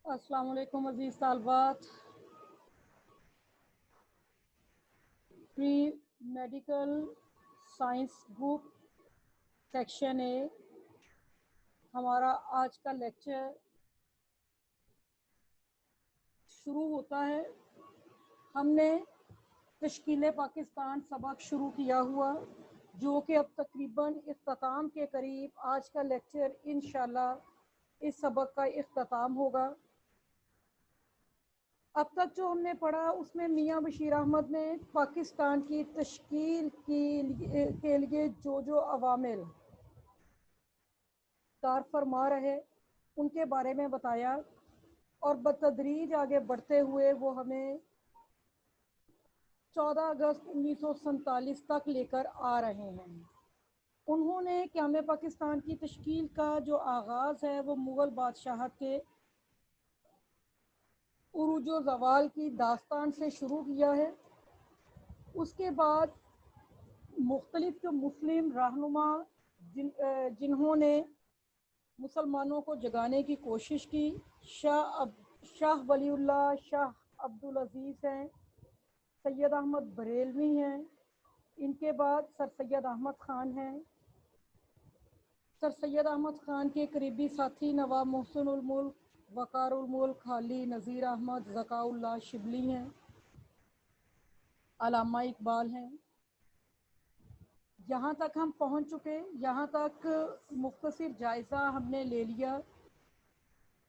अस्सलाम वालेकुम अजीज़ तालबात। Pre medical science group section A हमारा आज का लेक्चर शुरू होता है। हमने तश्कील पाकिस्तान सबक शुरू किया हुआ जो कि अब तकरीबन इख्तिताम के करीब आज का लेक्चर इंशाल्लाह इस सबक का इख्तिताम होगा। अब तक जो हमने पढ़ा उसमें मियाँ बशीर अहमद ने पाकिस्तान की तश्कील के लिए जो अवामिल कार फरमा रहे उनके बारे में बताया और बतदरीज आगे बढ़ते हुए वो हमें 14 अगस्त 1947 तक लेकर आ रहे हैं। उन्होंने क़याम पाकिस्तान की तश्कील का जो आगाज़ है वो मुग़ल बादशाहत के उरूज ज़वाल की दास्तान से शुरू किया है। उसके बाद मुख्तलिफ जो मुस्लिम रहनुमा जिन्होंने मुसलमानों को जगाने की कोशिश की, शाह वलीउल्लाह, शाह अब्दुल अजीज़ हैं, सैयद अहमद बरेलवी हैं, इनके बाद सर सैयद अहमद ख़ान हैं। सर सैयद अहमद ख़ान के करीबी साथी नवाब मोहसिन उल मुल्क, वक़ारुल मुल्क, खाली नज़ीर अहमद, ज़काउल्लाह शिबली हैं, अल्लामा इकबाल हैं। यहाँ तक हम पहुँच चुके। यहाँ तक मुख्तसर जायज़ा हमने ले लिया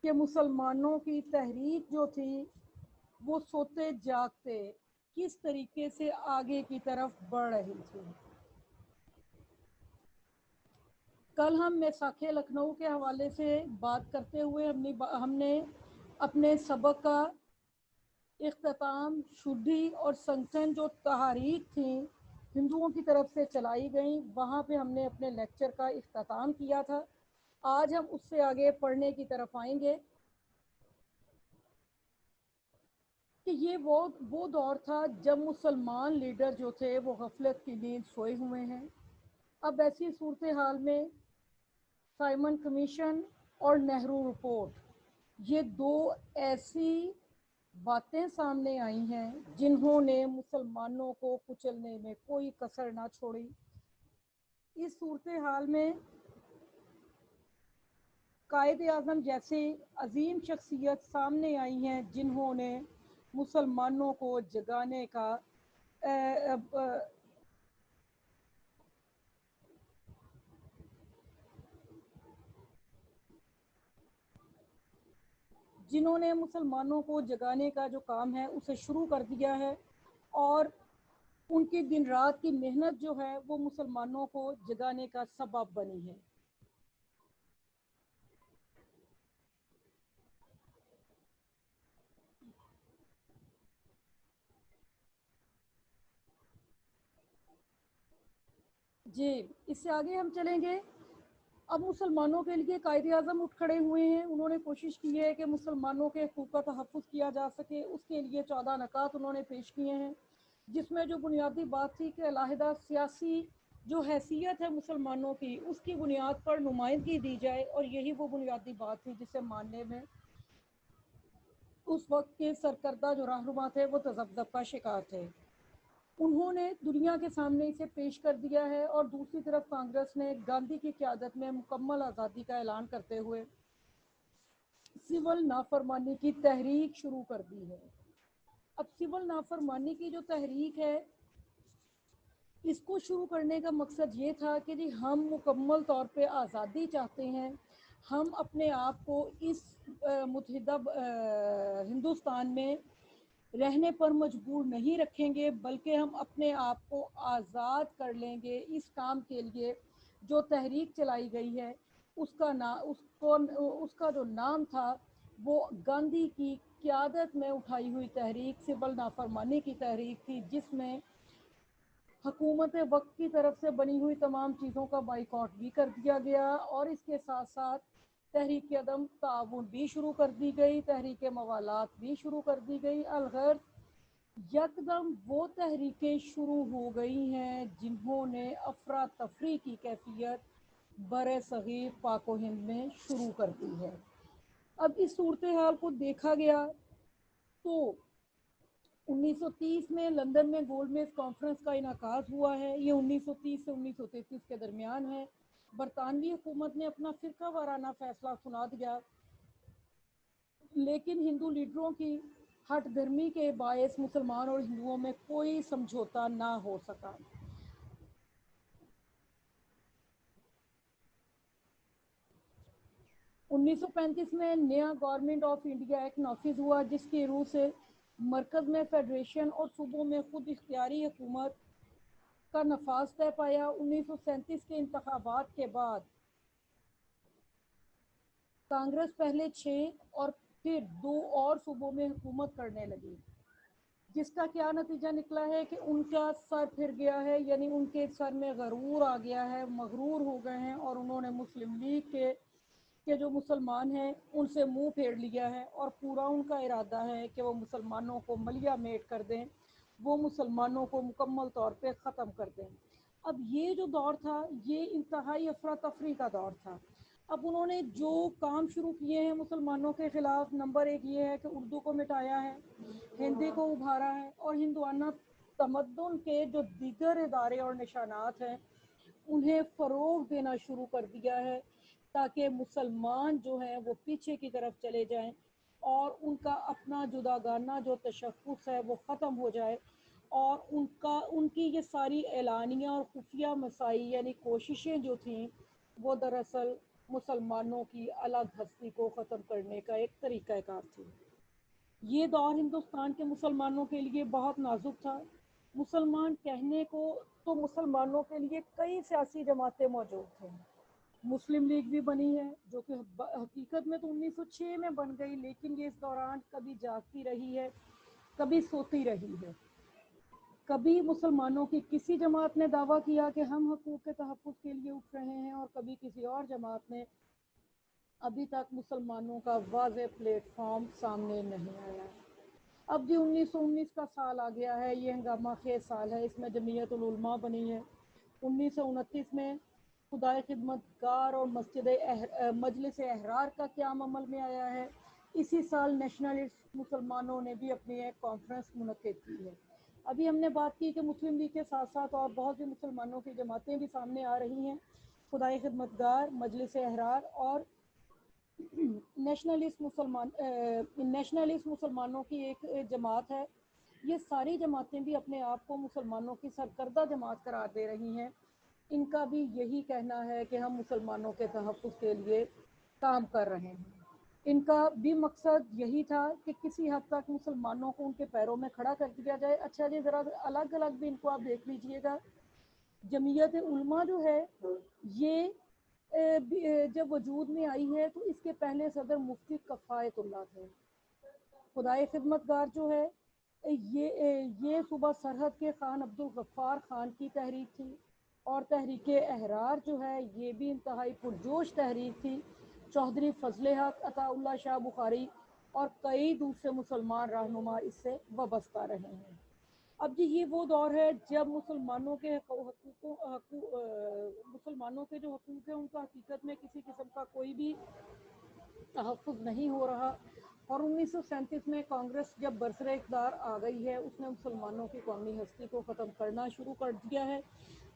कि मुसलमानों की तहरीक जो थी वो सोते जागते किस तरीके से आगे की तरफ बढ़ रही थी। कल हम मैसाखे लखनऊ के हवाले से बात करते हुए हमने अपने सबक का इख्तिताम शुद्धि और संगठन जो तहरीक थी हिंदुओं की तरफ से चलाई गई वहाँ पे हमने अपने लेक्चर का इख्तिताम किया था। आज हम उससे आगे पढ़ने की तरफ आएंगे कि ये वो दौर था जब मुसलमान लीडर जो थे वो गफलत की नींद सोए हुए हैं। अब ऐसी सूरत हाल में साइमन कमीशन और नेहरू रिपोर्ट ये दो ऐसी बातें सामने आई हैं जिन्होंने मुसलमानों को कुचलने में कोई कसर ना छोड़ी। इस सूरत हाल में कायद आज़म जैसे अजीम शख्सियत सामने आई हैं जिन्होंने मुसलमानों को जगाने का जिन्होंने मुसलमानों को जगाने का जो काम है उसे शुरू कर दिया है और उनकी दिन रात की मेहनत जो है वो मुसलमानों को जगाने का सबब बनी है। जी, इससे आगे हम चलेंगे। अब मुसलमानों के लिए कायदे आज़म उठ खड़े हुए हैं। उन्होंने कोशिश की है कि मुसलमानों के हकूक़ का तहफ़्फ़ुज़ किया जा सके। उसके लिए 14 नकात उन्होंने पेश किए हैं जिसमें जो बुनियादी बात थी कि अलहदा सियासी जो हैसियत है मुसलमानों की उसकी बुनियाद पर नुमाइंदगी दी जाए और यही वो बुनियादी बात थी जिसे मानने में उस वक्त के सरकर्दा जो रहनुमा थे वो तज़ब्ज़ुब का शिकार थे। उन्होंने दुनिया के सामने इसे पेश कर दिया है और दूसरी तरफ कांग्रेस ने गांधी की क़यादत में मुकम्मल आज़ादी का ऐलान करते हुए सिविल नाफरमानी की तहरीक शुरू कर दी है। अब सिविल नाफरमानी की जो तहरीक है इसको शुरू करने का मकसद ये था कि जी हम मुकम्मल तौर पे आज़ादी चाहते हैं। हम अपने आप को इस मुत्तहिदा हिंदुस्तान में रहने पर मजबूर नहीं रखेंगे बल्कि हम अपने आप को आज़ाद कर लेंगे। इस काम के लिए जो तहरीक चलाई गई है उसका जो नाम था वो गांधी की क़यादत में उठाई हुई तहरीक सिविल नाफरमानी की तहरीक थी जिसमें हुकूमत वक्त की तरफ से बनी हुई तमाम चीज़ों का बाइकआउट भी कर दिया गया और इसके साथ साथ तहरीक अदम ताउन भी शुरू कर दी गई, तहरीक मवालात भी शुरू कर दी गई। अलगैर यकदम वो तहरीकें शुरू हो गई हैं जिन्होंने अफरा तफरी की कैफियत बरे सगीर पाक व हिंद में शुरू कर दी है। अब इस सूरत हाल को देखा गया तो 1930 में लंदन में गोलमेज कॉन्फ्रेंस का इनकाद हुआ है। ये 1930 से 1933 के दरमियान है। बरतानवी हुकूमत ने अपना फिरका वाराना फैसला सुना दिया, लेकिन हिंदू लीडरों की हट धर्मी के बायस मुसलमान और हिंदुओं में कोई समझौता ना हो सका। उन्नीस सौ 35 में नया गवर्नमेंट ऑफ इंडिया एक्ट नाफिज हुआ, जिसकी रूह से मरकज में फेडरेशन और सूबों में खुद इख्तियारी हुकूमत का नफाज तय पाया। 1937 के इंतखाबात के बाद कांग्रेस पहले 6 और फिर 2 और सूबों में हुकूमत करने लगी, जिसका क्या नतीजा निकला है कि उनका सर फिर गया है, यानी उनके सर में गरूर आ गया है, मगरूर हो गए हैं और उन्होंने मुस्लिम लीग के जो मुसलमान हैं उनसे मुंह फेर लिया है और पूरा उनका इरादा है कि वो मुसलमानों को मलिया मेट कर दें, वो मुसलमानों को मुकम्मल तौर पे ख़त्म कर दें। अब ये जो दौर था ये इंतहाई अफरा तफरी का दौर था। अब उन्होंने जो काम शुरू किए हैं मुसलमानों के ख़िलाफ़, नंबर 1 ये है कि उर्दू को मिटाया है, हिंदी को उभारा है और हिंदुआना तमद्दुन के जो दीगर इदारे और निशानात हैं उन्हें फ़रोग़ देना शुरू कर दिया है, ताकि मुसलमान जो हैं वो पीछे की तरफ चले जाएं और उनका अपना जुदागाना जो तशख़्ख़ुस है वो ख़त्म हो जाए और उनकी ये सारी एलानिया और खुफिया मसाई यानी कोशिशें जो थीं वो दरअसल मुसलमानों की अलग हस्ती को ख़त्म करने का एक तरीक़ाकार थी। ये दौर हिंदुस्तान के मुसलमानों के लिए बहुत नाजुक था। मुसलमान कहने को तो मुसलमानों के लिए कई सियासी जमातें मौजूद थीं। मुस्लिम लीग भी बनी है, जो कि हकीकत में तो 1906 में बन गई, लेकिन ये इस दौरान कभी जागती रही है, कभी सोती रही है। कभी मुसलमानों की किसी जमात ने दावा किया कि हम हकूक़ के तहफ़्फ़ुज़ के लिए उठ रहे हैं और कभी किसी और जमात ने। अभी तक मुसलमानों का वाज़ेह प्लेटफॉर्म सामने नहीं आया। अब भी 1919 का साल आ गया है, ये हंगामा खेज साल है, इसमें जमीयत उल उलमा बनी है। 1929 में खुदाए खिदमतगार और मजलिस एहरार का क़याम अमल में आया है। इसी साल नेशनलिस्ट मुसलमानों ने भी अपनी एक कॉन्फ्रेंस मुनक़्क़िद की है। अभी हमने बात की कि मुस्लिम लीग के साथ साथ और बहुत सी मुसलमानों की जमातें भी सामने आ रही हैं। खुदाए खिदमतगार, मजलिस एहरार और नेशनलिस्ट मुसलमानों की एक जमात है। ये सारी जमातें भी अपने आप को मुसलमानों की सरकर्दा जमात करार दे रही हैं। इनका भी यही कहना है कि हम मुसलमानों के तहफ़्फ़ुज़ के लिए काम कर रहे हैं। इनका भी मकसद यही था कि किसी हद तक मुसलमानों को उनके पैरों में खड़ा कर दिया जाए। अच्छा जी, ज़रा अलग अलग भी इनको आप देख लीजिएगा। जमीयत उलमा जो है ये जब वजूद में आई है तो इसके पहले सदर मुफ्ती कफ़ायतुल्लाह थे। खुदाए खिदमतगार जो है ये सूबा सरहद के खान अब्दुल गफ्फार खान की तहरीक थी और तहरीक एहरार जो है ये भी इंतहाई पुरजोश तहरीक थी। चौधरी फजले हक, अताउल्लाह शाह बुखारी और कई दूसरे मुसलमान रहनुमा इससे वाबस्ता रहे हैं। अब जी ये वो दौर है जब मुसलमानों के मुसलमानों के जो हकूक़ हैं उनका हकीकत में किसी किस्म का कोई भी तहफ़्फ़ुज़ नहीं हो रहा। और 1937 में कांग्रेस जब बरसरे इक़्तिदार आ गई है, उसने मुसलमानों की कौमी हस्ती को ख़त्म करना शुरू कर दिया है।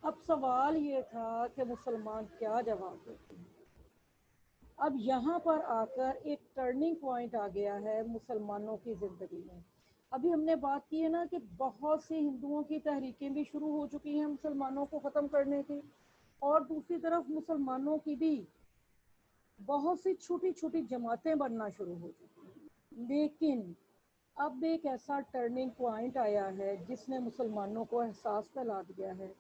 अब सवाल ये था कि मुसलमान क्या जवाब देते हैं। अब यहाँ पर आकर एक टर्निंग पॉइंट आ गया है मुसलमानों की ज़िंदगी में। अभी हमने बात की है ना कि बहुत सी हिंदुओं की तहरीकें भी शुरू हो चुकी हैं मुसलमानों को ख़त्म करने की, और दूसरी तरफ मुसलमानों की भी बहुत सी छोटी छोटी जमातें बनना शुरू हो चुकी हैं। लेकिन अब एक ऐसा टर्निंग पॉइंट आया है जिसने मुसलमानों को एहसास दिला दिया है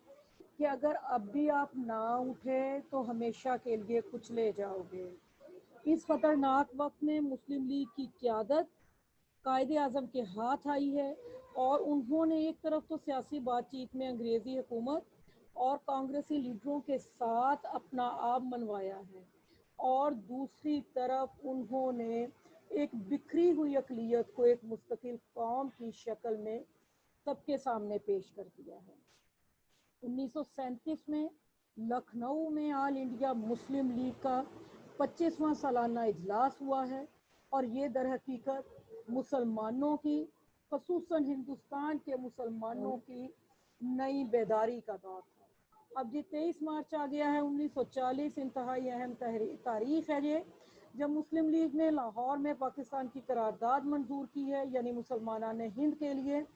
कि अगर अब भी आप ना उठे तो हमेशा के लिए कुचले जाओगे। इस खतरनाक वक्त में मुस्लिम लीग की क़यादत कायदे आज़म के हाथ आई है और उन्होंने एक तरफ तो सियासी बातचीत में अंग्रेज़ी हुकूमत और कांग्रेसी लीडरों के साथ अपना आप मनवाया है, और दूसरी तरफ उन्होंने एक बिखरी हुई अक़लियत को एक मुस्तकिल कौम की शक्ल में सबके सामने पेश कर दिया है। 1937 में लखनऊ में ऑल इंडिया मुस्लिम लीग का 25वां सालाना इजलास हुआ है। और ये दर हकीकत मुसलमानों की, खसूसन हिंदुस्तान के मुसलमानों की नई बेदारी का दौर था। अब ये 23 मार्च आ गया है 1940, इंतहाई अहम तारीख है ये, जब मुस्लिम लीग ने लाहौर में पाकिस्तान की करारदाद मंजूर की है, यानी मुसलमानान हिंद के लिए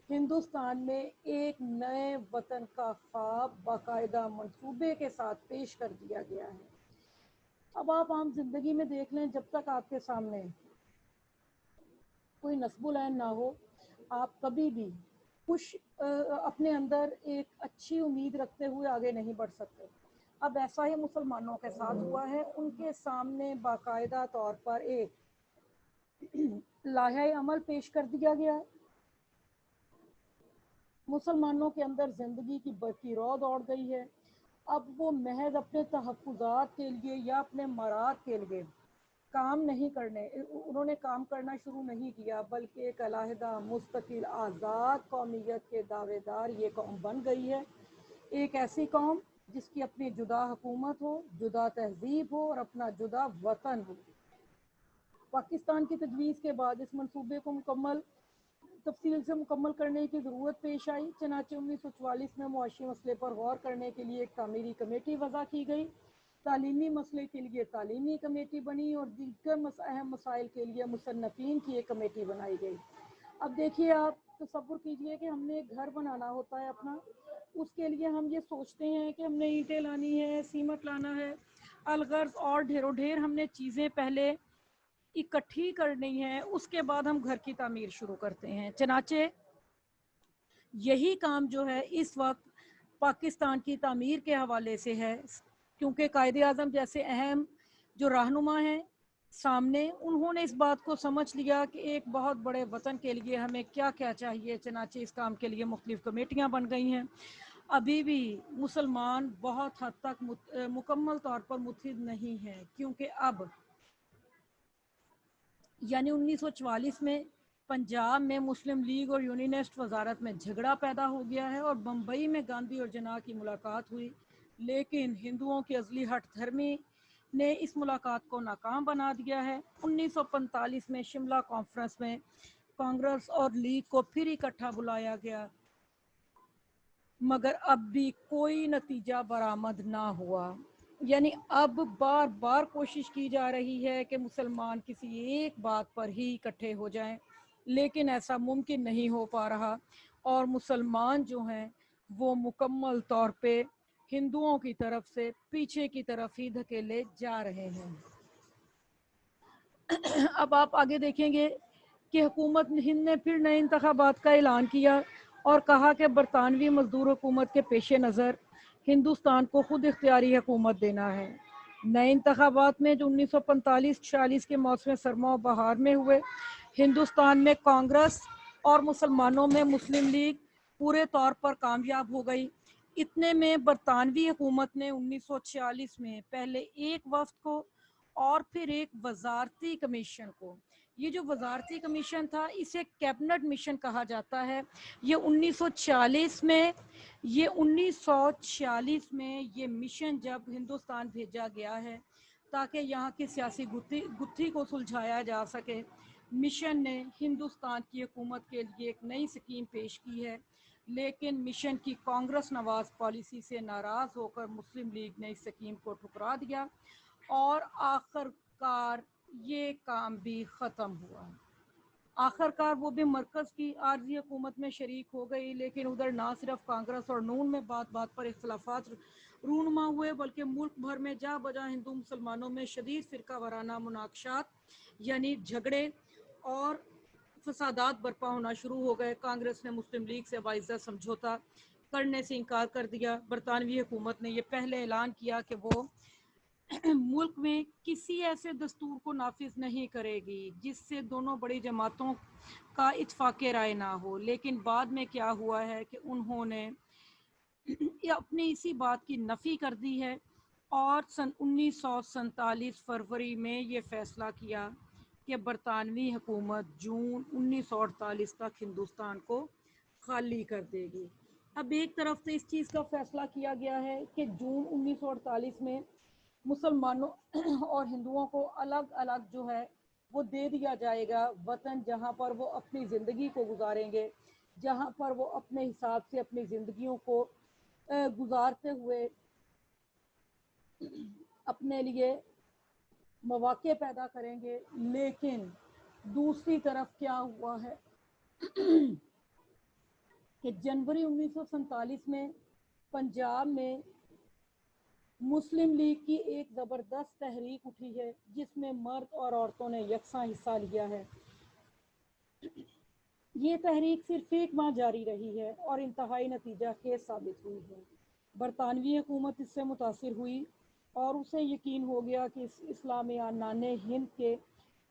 हिंदुस्तान में एक नए वतन का ख्वाब बाकायदा मंसूबे के साथ पेश कर दिया गया है। अब आप आम जिंदगी में देख लें, जब तक आपके सामने कोई नस्बुल ऐन ना हो, आप कभी भी कुछ अपने अंदर एक अच्छी उम्मीद रखते हुए आगे नहीं बढ़ सकते। अब ऐसा ही मुसलमानों के साथ हुआ है। उनके सामने बाकायदा तौर पर एक लाहे अमल पेश कर दिया गया है। मुसलमानों के अंदर जिंदगी की बरकी रौ दौड़ गई है। अब वो महज अपने तहफ़्फ़ुज़ात के लिए या अपने मराद के लिए काम नहीं करने, उन्होंने काम करना शुरू नहीं किया, बल्कि एक अलहदा मुस्तकिल आज़ाद कौमियत के दावेदार ये कौम बन गई है। एक ऐसी कौम जिसकी अपनी जुदा हुकूमत हो, जुदा तहजीब हो और अपना जुदा वतन हो। पाकिस्तान की तजवीज़ के बाद इस मंसूबे को तफसील से मुकम्मल करने की ज़रूरत पेश आई। चनाचे 1944 में मुआशी मसले पर गौर करने के लिए एक तामीरी कमेटी वज़ा की गई। तालीमी मसले के लिए तालीमी कमेटी बनी और दीगर अहम मसाइल के लिए मुसन्नफ़ीन की एक कमेटी बनाई गई। अब देखिए, आप तसव्वुर कीजिए कि हमने एक घर बनाना होता है अपना, उसके लिए हम ये सोचते हैं कि हमने ईंटें लानी है, सीमट लाना है, अलगर्ज और ढेरों ढेर हमने चीज़ें पहले इकट्ठी करनी है, उसके बाद हम घर की तामीर शुरू करते हैं। चनाचे यही काम जो है इस वक्त पाकिस्तान की तामीर के हवाले से है, क्योंकि कायदे आज़म जैसे अहम जो रहनुमा हैं सामने, उन्होंने इस बात को समझ लिया कि एक बहुत बड़े वतन के लिए हमें क्या क्या चाहिए। चनाचे इस काम के लिए मुख्तलिफ कमेटियाँ बन गई हैं। अभी भी मुसलमान बहुत हद तक मुकम्मल तौर पर मुत्तहिद नहीं हैं, क्योंकि अब यानी 1944 में पंजाब में मुस्लिम लीग और यूनियनिस्ट वजारत में झगड़ा पैदा हो गया है और बम्बई में गांधी और जिन्ना की मुलाकात हुई, लेकिन हिंदुओं की अजली हट धर्मी ने इस मुलाकात को नाकाम बना दिया है। 1945 में शिमला कॉन्फ्रेंस में कांग्रेस और लीग को फिर इकट्ठा बुलाया गया, मगर अब भी कोई नतीजा बरामद ना हुआ। यानी अब बार बार कोशिश की जा रही है कि मुसलमान किसी एक बात पर ही इकट्ठे हो जाएं, लेकिन ऐसा मुमकिन नहीं हो पा रहा और मुसलमान जो हैं वो मुकम्मल तौर पे हिंदुओं की तरफ से पीछे की तरफ ही धकेले जा रहे हैं। अब आप आगे देखेंगे कि हुकूमत हिंद ने फिर नए इंतखाबात का ऐलान किया और कहा कि बरतानवी मजदूर हुकूमत के पेश नज़र हिंदुस्तान को खुद इख्तियारी हुकूमत देना है। नए इंतखाबात में जो 1945-46 के मौसम सरमा और बहार में हुए, हिंदुस्तान में कांग्रेस और मुसलमानों में मुस्लिम लीग पूरे तौर पर कामयाब हो गई। इतने में बरतानवी हुकूमत ने 1946 में पहले एक वफ्द को और फिर एक वजारती कमीशन को, ये जो वजारती कमीशन था इसे कैबिनेट मिशन कहा जाता है, ये 1946 में ये मिशन जब हिंदुस्तान भेजा गया है ताकि यहाँ की सियासी गुत्थी को सुलझाया जा सके, मिशन ने हिंदुस्तान की हुकूमत के लिए एक नई स्कीम पेश की है, लेकिन मिशन की कांग्रेस नवाज पॉलिसी से नाराज़ होकर मुस्लिम लीग ने इस स्कीम को ठुकरा दिया और आखिरकार ये काम भी ख़त्म हुआ। आखिरकार वो भी मरकज़ की आर्जी हुकूमत में शरीक हो गई, लेकिन उधर ना सिर्फ कांग्रेस और नून में बात बात पर इख्तलाफात रूनुमा हुए, बल्कि मुल्क भर में जा बजा हिंदू मुसलमानों में शदीद फ़िरका वाराना मुनाकशात यानी झगड़े और फसादात बर्पा होना शुरू हो गए। कांग्रेस ने मुस्लिम लीग से बाइज़्ज़त समझौता करने से इनकार कर दिया। बरतानवी हुकूमत ने यह पहले ऐलान किया कि वो मुल्क में किसी ऐसे दस्तूर को नाफिज नहीं करेगी जिससे दोनों बड़ी जमातों का इत्फाक राय ना हो, लेकिन बाद में क्या हुआ है कि उन्होंने अपनी इसी बात की नफ़ी कर दी है और सन 1947 फरवरी में ये फ़ैसला किया कि बरतानवी हुकूमत जून 1948 तक हिंदुस्तान को खाली कर देगी। अब एक तरफ से इस चीज़ का फ़ैसला किया गया है कि जून 1948 में मुसलमानों और हिंदुओं को अलग अलग जो है वो दे दिया जाएगा। वतन जहाँ पर वो अपनी ज़िंदगी को गुजारेंगे, जहाँ पर वो अपने हिसाब से अपनी ज़िंदगियों को गुजारते हुए अपने लिए मौके पैदा करेंगे। लेकिन दूसरी तरफ क्या हुआ है कि जनवरी 1947 में पंजाब में मुस्लिम लीग की एक ज़बरदस्त तहरीक उठी है, जिसमें मर्द और औरतों ने यकसां हिस्सा लिया है। ये तहरीक सिर्फ एक माह जारी रही है और इंतहाई नतीजा खेज साबित हुई है। बरतानवी हुकूमत इससे मुतासिर हुई और उसे यकीन हो गया कि इस्लामी आनाने हिंद के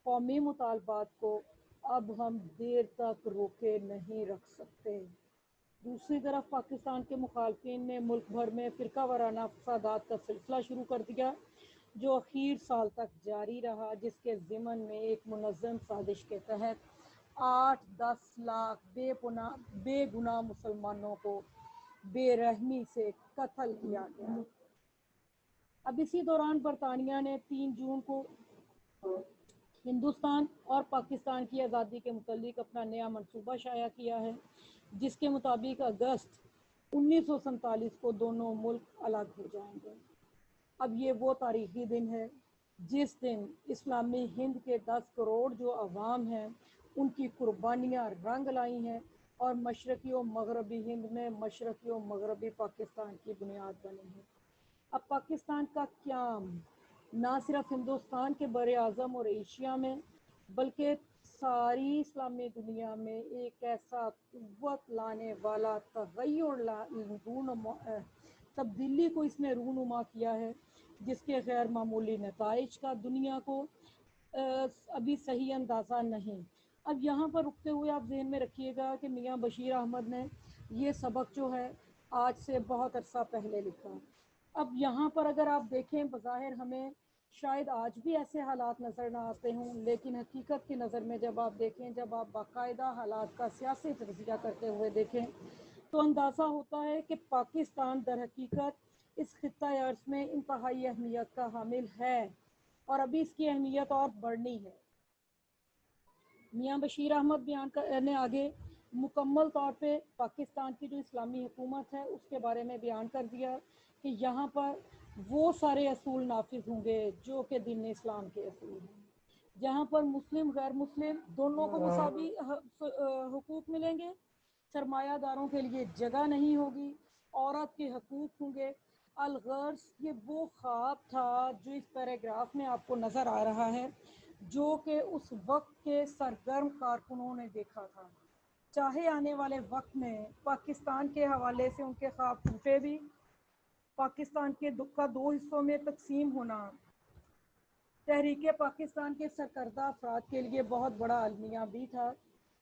कौमी मुतालबात को अब हम देर तक रोके नहीं रख सकते। दूसरी तरफ पाकिस्तान के मुखालफिन ने मुल्क भर में फ़िरका वाराना फसादात का सिलसिला शुरू कर दिया, जो आखिर साल तक जारी रहा, जिसके ज़िमन में एक मुनज़्ज़म साजिश के तहत 8-10 लाख बेगुनाह मुसलमानों को बेरहमी से कत्ल किया गया। अब इसी दौरान बरतानिया ने 3 जून को हिंदुस्तान और पाकिस्तान की आज़ादी के मुतालिक अपना नया मंसूबा शाया किया है, जिसके मुताबिक अगस्त 1947 को दोनों मुल्क अलग हो जाएंगे। अब ये वो तारीखी दिन है जिस दिन इस्लामी हिंद के 10 करोड़ जो अवाम हैं, उनकी कुर्बानियाँ रंग लाई हैं और मशरक़ी और मगरबी हिंद में मशरक़ी और मगरबी पाकिस्तान की बुनियाद बनी है। अब पाकिस्तान का क़याम ना सिर्फ हिंदुस्तान के बर आज़म और एशिया में, बल्कि सारी इस्लामी दुनिया में एक ऐसा क़ुव्वत लाने वाला तब्दीली को इसने रूनुमा किया है, जिसके गैर मामूली नताइज का दुनिया को अभी सही अंदाज़ा नहीं। अब यहाँ पर रुकते हुए आप जहन में रखिएगा कि मियाँ बशीर अहमद ने ये सबक जो है आज से बहुत अरसा पहले लिखा। अब यहाँ पर अगर आप देखें, बज़ाहिर हमें शायद आज भी ऐसे हालात नज़र ना आते हों, लेकिन हकीकत की नज़र में जब आप देखें, जब आप बाकायदा हालात का सियासी तज़किया करते हुए देखें, तो अंदाज़ा होता है कि पाकिस्तान दर हकीकत इस खित्ता अर्ज़ में इंतहाई अहमियत का हामिल है और अभी इसकी अहमियत और बढ़नी है। मियाँ बशीर अहमद ने आगे मुकम्मल तौर पे पाकिस्तान की जो इस्लामी हुकूमत है उसके बारे में बयान कर दिया कि यहाँ पर वो सारे असूल नाफिज होंगे जो कि दीन इस्लाम के असूल हैं, जहाँ पर मुस्लिम गैर मुस्लिम दोनों को मुसावी हुकूक मिलेंगे, सरमायादारों के लिए जगह नहीं होगी, औरत के हकूक होंगे। अलगर्ज ये वो ख्वाब था जो इस पैराग्राफ में आपको नज़र आ रहा है, जो कि उस वक्त के सरगर्म कारकुनों ने देखा था। चाहे आने वाले वक्त में पाकिस्तान के हवाले से उनके ख्वाब टूटे भी, पाकिस्तान के का 2 हिस्सों में तकसीम होना तहरीक पाकिस्तान के सरकर्दा अफराद के लिए बहुत बड़ा अलमिया भी था,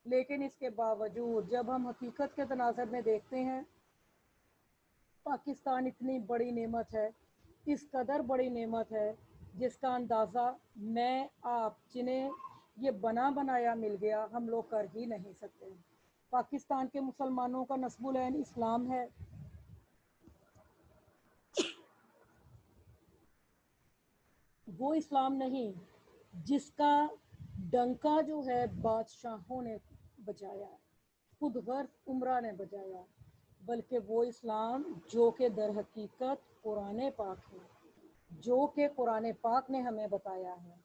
लेकिन इसके बावजूद जब हम हकीकत के तनाज़र में देखते हैं, पाकिस्तान इतनी बड़ी नेमत है, इस कदर बड़ी नेमत है, जिसका अंदाज़ा मैं आप जिन्हें ये बना बनाया मिल गया हम लोग कर ही नहीं सकते। पाकिस्तान के मुसलमानों का नस्बुल ऐन इस्लाम है, वो इस्लाम नहीं जिसका डंका जो है बादशाहों ने बजाया, खुद गर्द उमरा ने बजाया, बल्कि वो इस्लाम जो कि दर हकीकत कुरान पाक है, जो कि कुरान पाक ने हमें बताया है,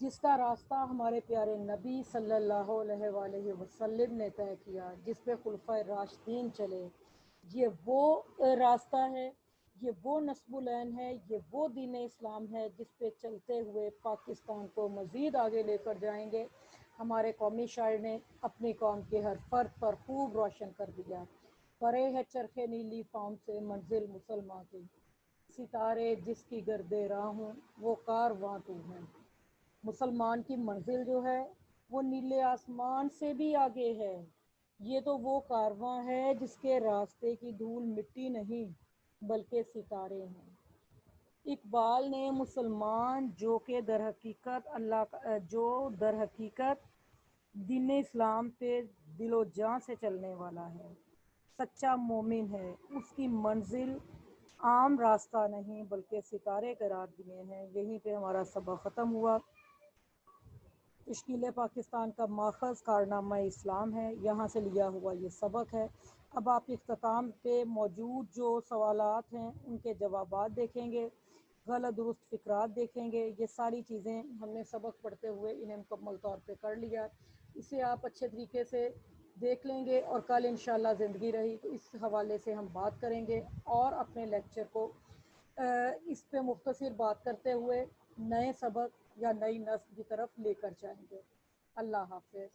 जिसका रास्ता हमारे प्यारे नबी सल्लल्लाहु अलैहि वसल्लम ने तय किया, जिस पे खुलफाए राशिदीन चले। ये वो रास्ता है, ये वो नस्बुल ऐन है, ये वो दीन इस्लाम है जिस पे चलते हुए पाकिस्तान को मज़ीद आगे लेकर जाएंगे। हमारे कौमी शायर ने अपनी कौम के हर फर्द पर खूब रोशन कर दिया। परे है चरखे नीली फाम से मंजिल मुसलमान की, सितारे जिसकी गर्दे राहों वो कारवां तू है। मुसलमान की मंजिल जो है वो नीले आसमान से भी आगे है। ये तो वो कारवां है जिसके रास्ते की धूल मिट्टी नहीं बल्कि सितारे हैं। इकबाल ने मुसलमान जो के दर हकीकत जो दर हकीकत दीन इस्लाम पे दिलो जान से चलने वाला है, सच्चा मोमिन है, उसकी मंजिल عام راستہ نہیں بلکہ ستارے قرار دیے ہیں۔ یہیں پہ ہمارا سبق ختم ہوا۔ تشکیل پاکستان کا ماخذ کارنامہ اسلام ہے، یہاں سے لیا ہوا یہ سبق ہے۔ اب آپ اختتام پہ موجود جو سوالات ہیں ان کے جوابات دیکھیں گے، غلط درست فکرات دیکھیں گے۔ یہ ساری چیزیں ہم نے سبق پڑھتے ہوئے انہیں مکمل طور پہ کر لیا۔ اسے آپ اچھے طریقے سے دیکھ لیں گے، اور کل انشاءاللہ زندگی رہی تو اس حوالے سے ہم بات کریں گے، اور اپنے لیکچر کو اس پہ مختصر بات کرتے ہوئے نئے سبق یا نئی نسل کی طرف لے کر جائیں گے۔ اللہ حافظ۔